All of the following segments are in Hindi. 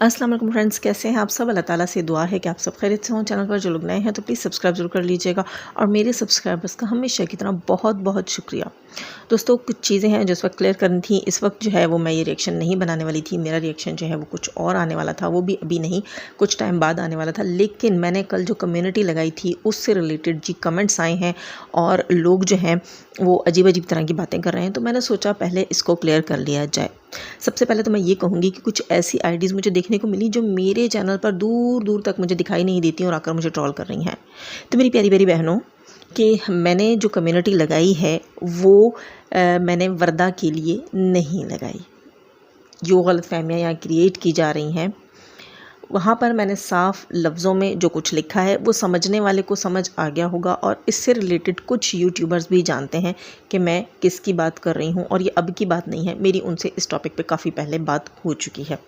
अस्सलाम वालेकुम फ्रेंड्स, कैसे हैं आप सब। अल्लाह ताला से दुआ है कि आप सब खैरियत से हों। चैनल पर जो लोग नए हैं तो प्लीज़ सब्सक्राइब जरूर कर लीजिएगा और मेरे सब्सक्राइबर्स का हमेशा की तरह बहुत बहुत शुक्रिया। दोस्तों, कुछ चीज़ें हैं जो इस वक्त क्लियर करनी थी। इस वक्त जो है वो मैं ये रिएक्शन नहीं बनाने वाली थी। मेरा रिएक्शन जो है वो कुछ और आने वाला था, वो भी अभी नहीं, कुछ टाइम बाद आने वाला था। लेकिन मैंने कल जो कम्युनिटी लगाई थी उससे रिलेटेड जी कमेंट्स आए हैं और लोग जो हैं वो अजीब अजीब तरह की बातें कर रहे हैं, तो मैंने सोचा पहले इसको क्लियर कर लिया जाए। सबसे पहले तो मैं ये कहूँगी कि कुछ ऐसी आईडीज़ मुझे देखने को मिली जो मेरे चैनल पर दूर दूर तक मुझे दिखाई नहीं देती और आकर मुझे ट्रोल कर रही हैं। तो मेरी प्यारी प्यारी बहनों, कि मैंने जो कम्युनिटी लगाई है वो मैंने वर्दा के लिए नहीं लगाई। जो गलतफहमियाँ यहाँ क्रिएट की जा रही हैं वहाँ पर मैंने साफ लफ्ज़ों में जो कुछ लिखा है वो समझने वाले को समझ आ गया होगा और इससे रिलेटेड कुछ यूट्यूबर्स भी जानते हैं कि मैं किसकी बात कर रही हूँ। और ये अब की बात नहीं है, मेरी उनसे इस टॉपिक पे काफ़ी पहले बात हो चुकी है।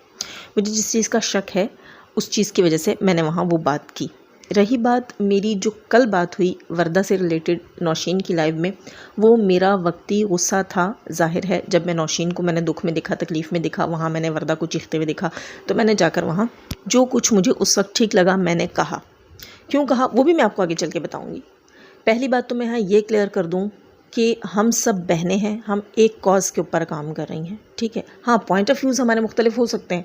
मुझे जिस चीज़ का शक है उस चीज़ की वजह से मैंने वहाँ वो बात की। रही बात मेरी जो कल बात हुई वर्दा से रिलेटेड नौशीन की लाइव में, वो मेरा वक्ती गुस्सा था। जाहिर है जब मैं नौशीन को मैंने दुख में देखा, तकलीफ़ में देखा, वहाँ मैंने वर्दा को चीखते हुए देखा, तो मैंने जाकर वहाँ जो कुछ मुझे उस वक्त ठीक लगा मैंने कहा। क्यों कहा वो भी मैं आपको आगे चल के बताऊँगी। पहली बात तो मैं यहाँ ये क्लियर कर दूँ कि हम सब बहनें हैं, हम एक कॉज़ के ऊपर काम कर रही हैं, ठीक है। हाँ, पॉइंट ऑफ व्यूज़ हमारे मुख्तलिफ हो सकते हैं,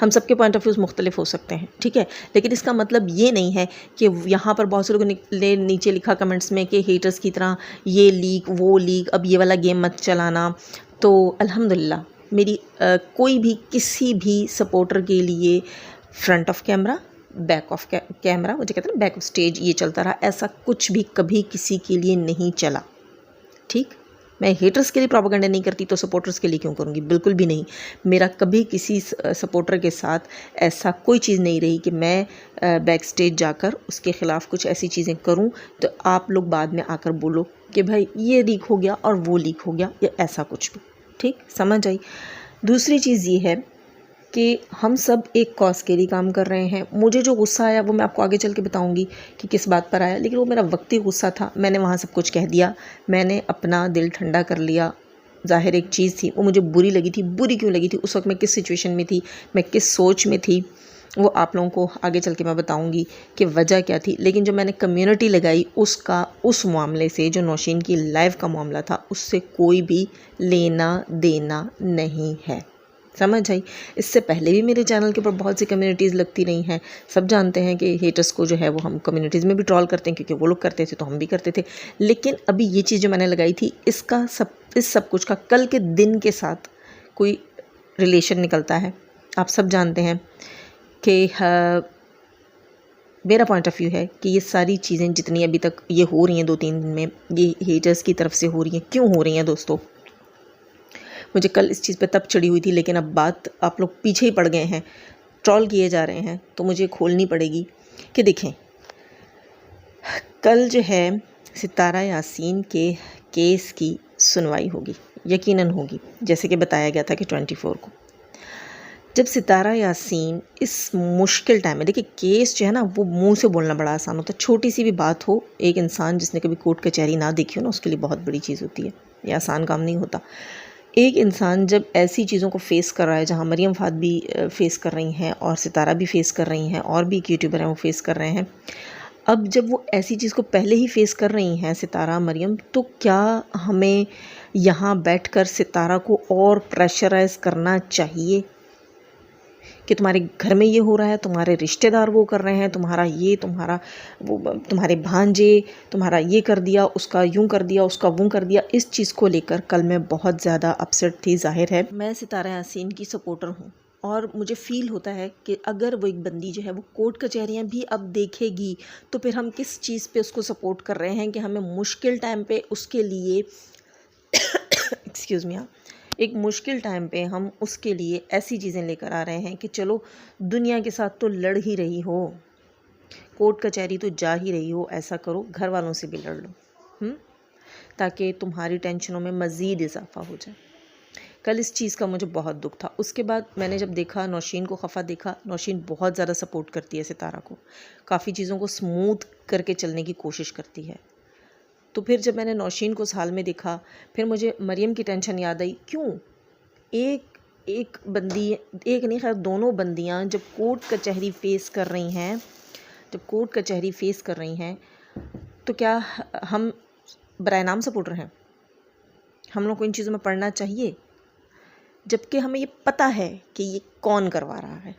हम सबके पॉइंट ऑफ व्यूज़ मुख्तलिफ हो सकते हैं, ठीक है। लेकिन इसका मतलब ये नहीं है कि यहाँ पर बहुत से लोगों ने नीचे लिखा कमेंट्स में कि हेटर्स की तरह ये लीक वो लीक, अब ये वाला गेम मत चलाना। तो अल्हम्दुलिल्लाह मेरी कोई भी किसी भी सपोर्टर के लिए front of camera back of camera, मुझे कहते हैं बैक ऑफ स्टेज, ये चलता रहा। ऐसा कुछ भी कभी किसी के लिए नहीं चला, ठीक। मैं हेटर्स के लिए प्रोपेगेंडा नहीं करती तो सपोर्टर्स के लिए क्यों करूँगी, बिल्कुल भी नहीं। मेरा कभी किसी सपोर्टर के साथ ऐसा कोई चीज़ नहीं रही कि मैं बैक स्टेज जाकर उसके ख़िलाफ़ कुछ ऐसी चीज़ें करूँ तो आप लोग बाद में आकर बोलो कि भाई ये लीक हो गया और वो लीक हो गया, या ऐसा कुछ भी, ठीक, समझ आई। दूसरी चीज़ ये है कि हम सब एक कॉज के लिए काम कर रहे हैं। मुझे जो गुस्सा आया वो मैं आपको आगे चल के बताऊंगी कि किस बात पर आया, लेकिन वो मेरा वक्ती गुस्सा था। मैंने वहाँ सब कुछ कह दिया, मैंने अपना दिल ठंडा कर लिया। ज़ाहिर एक चीज़ थी वो मुझे बुरी लगी थी। बुरी क्यों लगी थी, उस वक्त मैं किस सिचुएशन में थी, मैं किस सोच में थी, वो आप लोगों को आगे चल के मैं बताऊंगी कि वजह क्या थी। लेकिन जो मैंने कम्युनिटी लगाई उसका, उस मामले से, जो नौशीन की लाइव का मामला था, उससे कोई भी लेना देना नहीं है, समझ आई। इससे पहले भी मेरे चैनल के ऊपर बहुत सी कम्युनिटीज़ लगती रही हैं। सब जानते हैं कि हेटर्स को जो है वो हम कम्युनिटीज़ में भी ट्रोल करते हैं, क्योंकि वो लोग करते थे तो हम भी करते थे। लेकिन अभी ये चीज़ जो मैंने लगाई थी, इसका इस सब कुछ का कल के दिन के साथ कोई रिलेशन निकलता है। आप सब जानते हैं कि मेरा पॉइंट ऑफ व्यू है कि ये सारी चीज़ें जितनी अभी तक ये हो रही हैं 2-3 दिन में, ये हेटर्स की तरफ से हो रही हैं। क्यों हो रही हैं दोस्तों, मुझे कल इस चीज़ पे तब चढ़ी हुई थी, लेकिन अब बात आप लोग पीछे ही पड़ गए हैं, ट्रोल किए जा रहे हैं, तो मुझे खोलनी पड़ेगी कि देखें, कल जो है सितारा यासीन के केस की सुनवाई होगी, यकीनन होगी, जैसे कि बताया गया था कि 24 को। जब सितारा यासीन इस मुश्किल टाइम में, देखिए केस जो है ना वो मुंह से बोलना बड़ा आसान होता है। छोटी सी भी बात हो, एक इंसान जिसने कभी कोर्ट कचहरी ना देखी हो ना, उसके लिए बहुत बड़ी चीज़ होती है, ये आसान काम नहीं होता। एक इंसान जब ऐसी चीज़ों को फेस कर रहा है, जहाँ मरियम फात भी फेस कर रही हैं और सितारा भी फेस कर रही हैं और भी एक यूट्यूबर हैं वो फेस कर रहे हैं, अब जब वो ऐसी चीज़ को पहले ही फेस कर रही हैं सितारा, मरियम, तो क्या हमें यहाँ बैठकर सितारा को और प्रेशराइज करना चाहिए कि तुम्हारे घर में ये हो रहा है, तुम्हारे रिश्तेदार वो कर रहे हैं, तुम्हारा ये, तुम्हारा वो, तुम्हारे भांजे, तुम्हारा ये कर दिया, उसका यूं कर दिया, उसका वो कर दिया। इस चीज़ को लेकर कल मैं बहुत ज़्यादा अपसेट थी। जाहिर है मैं सितारा यासीन की सपोर्टर हूँ और मुझे फ़ील होता है कि अगर वो एक बंदी जो है वो कोर्ट कचहरियाँ भी अब देखेगी तो फिर हम किस चीज़ पे उसको सपोर्ट कर रहे हैं कि हमें मुश्किल टाइम पे उसके लिए एक्सक्यूज़ मी, हाँ, एक मुश्किल टाइम पे हम उसके लिए ऐसी चीज़ें लेकर आ रहे हैं कि चलो दुनिया के साथ तो लड़ ही रही हो, कोर्ट कचहरी तो जा ही रही हो, ऐसा करो घर वालों से भी लड़ लो, ताकि तुम्हारी टेंशनों में मज़ीद इजाफा हो जाए। कल इस चीज़ का मुझे बहुत दुख था। उसके बाद मैंने जब देखा, नौशीन को खफा देखा, नौशीन बहुत ज़्यादा सपोर्ट करती है सितारा को, काफ़ी चीज़ों को स्मूथ करके चलने की कोशिश करती है। तो फिर जब मैंने नौशीन को उस हाल में देखा, फिर मुझे मरियम की टेंशन याद आई। क्यों एक एक बंदी, एक नहीं खैर दोनों बंदियां जब कोर्ट कचहरी फेस कर रही हैं, तो क्या हम बराए नाम सपोर्टर हैं? हम लोग को इन चीज़ों में पढ़ना चाहिए, जबकि हमें ये पता है कि ये कौन करवा रहा है।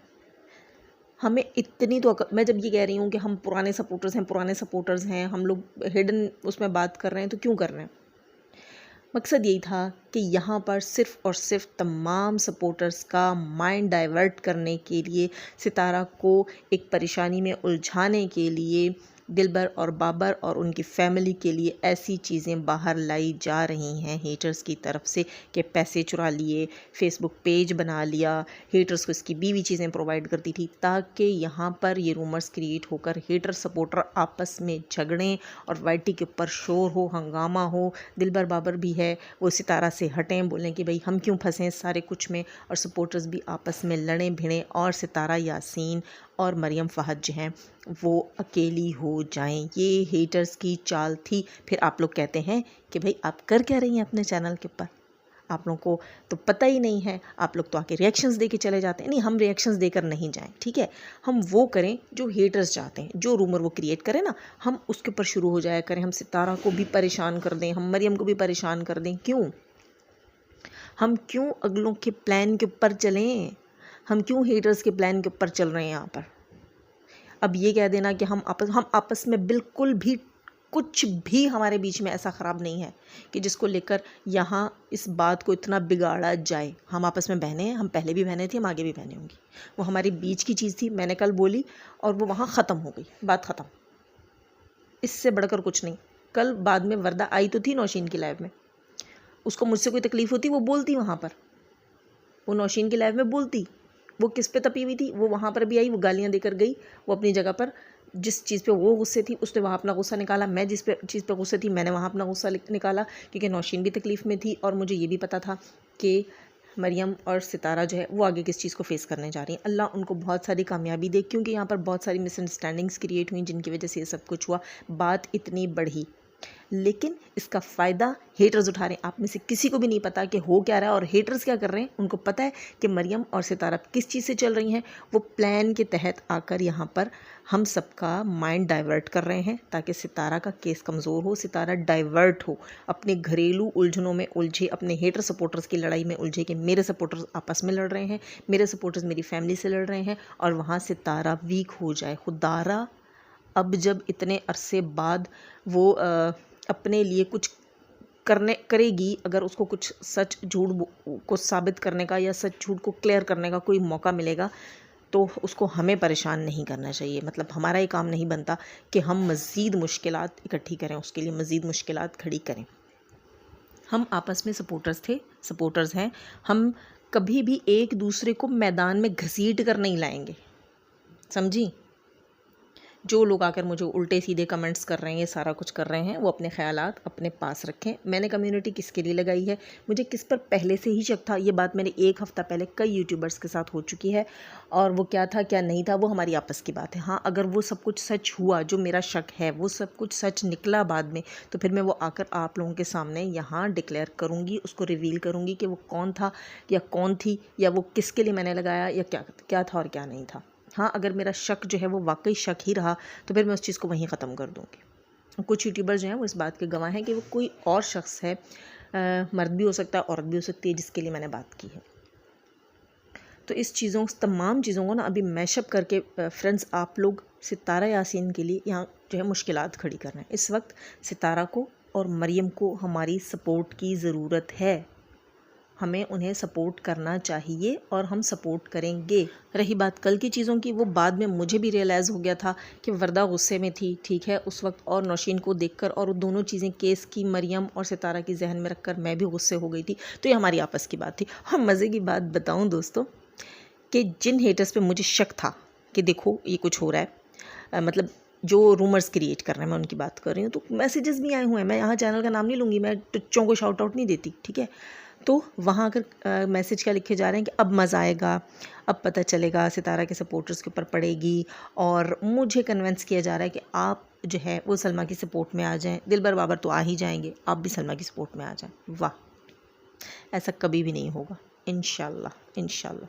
हमें इतनी तो मैं जब ये कह रही हूँ कि हम पुराने सपोर्टर्स हैं, हम लोग हिडन उसमें बात कर रहे हैं, तो क्यों कर रहे हैं? मकसद यही था कि यहाँ पर सिर्फ़ और सिर्फ तमाम सपोर्टर्स का माइंड डाइवर्ट करने के लिए, सितारा को एक परेशानी में उलझाने के लिए, दिलबर और बाबर और उनकी फैमिली के लिए ऐसी चीज़ें बाहर लाई जा रही हैं हेटर्स की तरफ से कि पैसे चुरा लिए, फेसबुक पेज बना लिया, हेटर्स को इसकी बीवी चीज़ें प्रोवाइड करती थी, ताकि यहाँ पर ये रूमर्स क्रिएट होकर हेटर सपोर्टर आपस में झगड़ें और वाईटी के ऊपर शोर हो, हंगामा हो। दिलबर बाबर भी है वो सितारा से हटें, बोलें कि भाई हम क्यों फंसें सारे कुछ में, और सपोर्टर्स भी आपस में लड़ें भिड़ें और सितारा यासीन और मरियम फ़हद जो हैं वो अकेली हो जाएं। ये हेटर्स की चाल थी। फिर आप लोग कहते हैं कि भाई आप कर क्या रही हैं अपने चैनल के ऊपर, आप लोगों को तो पता ही नहीं है, आप लोग तो आके रिएक्शंस दे के चले जाते हैं। नहीं, हम रिएक्शंस देकर नहीं जाएं, ठीक है, हम वो करें जो हेटर्स चाहते हैं, जो रूमर वो क्रिएट करें ना, हम उसके ऊपर शुरू हो जाया करें। हम सितारा को भी परेशान कर दें, हम मरियम को भी परेशान कर दें। क्यों? हम क्यों अगलों के प्लान के ऊपर चलें? हम क्यों हेटर्स के प्लान के ऊपर चल रहे हैं यहाँ पर? अब ये कह देना कि हम आपस में बिल्कुल भी कुछ भी हमारे बीच में ऐसा ख़राब नहीं है कि जिसको लेकर यहाँ इस बात को इतना बिगाड़ा जाए। हम आपस में बहनें हैं, हम पहले भी बहनें थी, हम आगे भी बहनें होंगी। वो हमारे बीच की चीज़ थी, मैंने कल बोली और वो वहाँ ख़त्म हो गई, बात ख़त्म। इससे बढ़कर कुछ नहीं। कल बाद में वर्दा आई तो थी नौशीन की लाइव में, उसको मुझसे कोई तकलीफ़ होती वो बोलती, वहाँ पर वो नौशीन की लाइव में बोलती। वो किस पे तपी हुई थी, वो वहाँ पर भी आई, वो गालियाँ देकर गई। वो अपनी जगह पर जिस चीज़ पे वो गुस्से थी उसने वहाँ अपना गुस्सा निकाला, मैं जिस चीज़ पे गुस्से थी मैंने वहाँ अपना गुस्सा निकाला, क्योंकि नौशीन भी तकलीफ़ में थी और मुझे ये भी पता था कि मरियम और सितारा जो है वो आगे किस चीज़ को फेस करने जा रही हैं। अल्लाह उनको बहुत सारी कामयाबी दे, क्योंकि यहाँ पर बहुत सारी मिसअंडरस्टैंडिंग्स क्रिएट हुई जिनकी वजह से ये सब कुछ हुआ, बात इतनी बढ़ी। लेकिन इसका फ़ायदा हेटर्स उठा रहे हैं। आप में से किसी को भी नहीं पता कि हो क्या रहा है और हेटर्स क्या कर रहे हैं। उनको पता है कि मरियम और सितारा किस चीज़ से चल रही हैं। वो प्लान के तहत आकर यहाँ पर हम सबका माइंड डाइवर्ट कर रहे हैं ताकि सितारा का केस कमज़ोर हो, सितारा डाइवर्ट हो, अपने घरेलू उलझनों में उलझे, अपने हेटर सपोर्टर्स की लड़ाई में उलझे कि मेरे सपोर्टर्स आपस में लड़ रहे हैं, मेरे सपोर्टर्स मेरी फैमिली से लड़ रहे हैं, और वहाँ सितारा वीक हो जाए। खुदारा अब जब इतने अरसे बाद वो अपने लिए कुछ करेगी, अगर उसको कुछ सच झूठ को साबित करने का या सच झूठ को क्लियर करने का कोई मौका मिलेगा, तो उसको हमें परेशान नहीं करना चाहिए। मतलब हमारा ये काम नहीं बनता कि हम मज़ीद मुश्किलात इकट्ठी करें, उसके लिए मज़ीद मुश्किलात खड़ी करें। हम आपस में सपोर्टर्स हैं, हम कभी भी एक दूसरे को मैदान में घसीट कर नहीं लाएंगे, समझी? जो लोग आकर मुझे उल्टे सीधे कमेंट्स कर रहे हैं, ये सारा कुछ कर रहे हैं, वो अपने ख़यालात अपने पास रखें। मैंने कम्युनिटी किसके लिए लगाई है, मुझे किस पर पहले से ही शक था। ये बात मेरे एक हफ़्ता पहले कई यूट्यूबर्स के साथ हो चुकी है, और वो क्या था क्या नहीं था वो हमारी आपस की बात है। हाँ, अगर वो सब कुछ सच हुआ, जो मेरा शक है वो सब कुछ सच निकला बाद में, तो फिर मैं वो आकर आप लोगों के सामने यहाँ डिक्लेयर करूँगी, उसको रिवील करूँगी कि वो कौन था या कौन थी, या वो किसके लिए मैंने लगाया, या क्या था और क्या नहीं था। हाँ, अगर मेरा शक जो है वो वाकई शक ही रहा तो फिर मैं उस चीज़ को वहीं ख़त्म कर दूँगी। कुछ यूट्यूबर जो हैं वो इस बात के गवाह हैं कि वो कोई और शख्स है, मर्द भी हो सकता है, औरत भी हो सकती है, जिसके लिए मैंने बात की है। तो इस तमाम चीज़ों को ना अभी मैशअप करके फ्रेंड्स आप लोग सितारा यासीन के लिए यहाँ जो है मुश्किलात खड़ी कर रहे हैं। इस वक्त सितारा को और मरियम को हमारी सपोर्ट की ज़रूरत है, हमें उन्हें सपोर्ट करना चाहिए और हम सपोर्ट करेंगे। रही बात कल की चीज़ों की, वो बाद में मुझे भी रियलाइज़ हो गया था कि वर्दा गुस्से में थी, ठीक है, उस वक्त, और नौशीन को देखकर, और वो दोनों चीज़ें केस की मरियम और सितारा की जहन में रखकर मैं भी गुस्से हो गई थी। तो ये हमारी आपस की बात थी। और मज़े की बात बताऊँ दोस्तों कि जिन हेटर्स पे मुझे शक था कि देखो ये कुछ हो रहा है, मतलब जो रूमर्स क्रिएट कर रहे हैं, मैं उनकी बात कर रही हूँ, तो मैसेजेस भी आए हुए हैं। मैं यहाँ चैनल का नाम नहीं लूँगी, मैं टुच्चों को शाउट आउट नहीं देती, ठीक है। तो वहाँ अगर मैसेज क्या लिखे जा रहे हैं कि अब मज़ा आएगा, अब पता चलेगा, सितारा के सपोर्टर्स के ऊपर पड़ेगी, और मुझे कन्विंस किया जा रहा है कि आप जो है वो सलमा की सपोर्ट में आ जाएं, दिलबर बाबर तो आ ही जाएंगे, आप भी सलमा की सपोर्ट में आ जाएं। वाह, ऐसा कभी भी नहीं होगा। इंशाल्लाह इंशाल्लाह।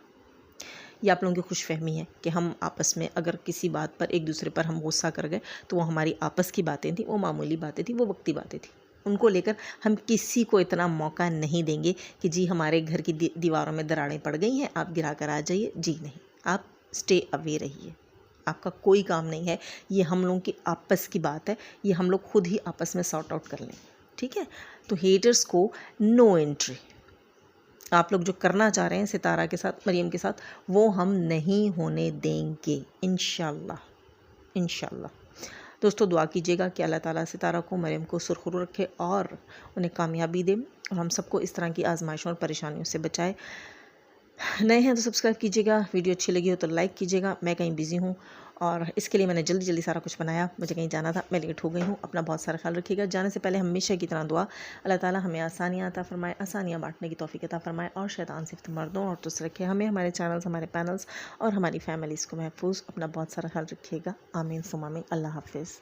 ये आप लोगों की खुशफहमी है कि हम आपस में अगर किसी बात पर एक दूसरे पर हम गुस्सा कर गए तो वो हमारी आपस की बातें थी, वो मामूली बातें थी, वो वक्ती बातें थी। उनको लेकर हम किसी को इतना मौका नहीं देंगे कि जी हमारे घर की दीवारों में दरारें पड़ गई हैं, आप गिरा कर आ जाइए। जी नहीं, आप स्टे अवे रहिए, आपका कोई काम नहीं है। ये हम लोगों की आपस की बात है, ये हम लोग खुद ही आपस में सॉर्ट आउट कर लें, ठीक है। तो हेटर्स को नो एंट्री। आप लोग जो करना चाह रहे हैं सितारा के साथ, मरियम के साथ, वो हम नहीं होने देंगे इंशाल्लाह इंशाल्लाह। दोस्तों दुआ कीजिएगा कि अल्लाह ताला सितारा को, मरियम को सुरखुरू रखे और उन्हें कामयाबी दे और हम सबको इस तरह की आजमाइशों और परेशानियों से बचाए। नए हैं तो सब्सक्राइब कीजिएगा, वीडियो अच्छी लगी हो तो लाइक कीजिएगा। मैं कहीं बिज़ी हूँ और इसके लिए मैंने जल्दी जल्दी सारा कुछ बनाया, मुझे कहीं जाना था, मैं लेट हो गई हूँ। अपना बहुत सारा ख्याल रखिएगा। जाने से पहले हमेशा की तरह दुआ, अल्लाह ताला हमें आसानियाँ अता फरमाए, आसानियाँ बांटने की तौफीक अता फरमाए और शैतान से मर्दों और तुस रखे हमें, हमारे चैनल्स, हमारे पैनल्स और हमारी फैमिलीज़ को महफूज। अपना बहुत सारा ख्याल रखिएगा। आमीन सुम आमीन। अल्लाह हाफिज़।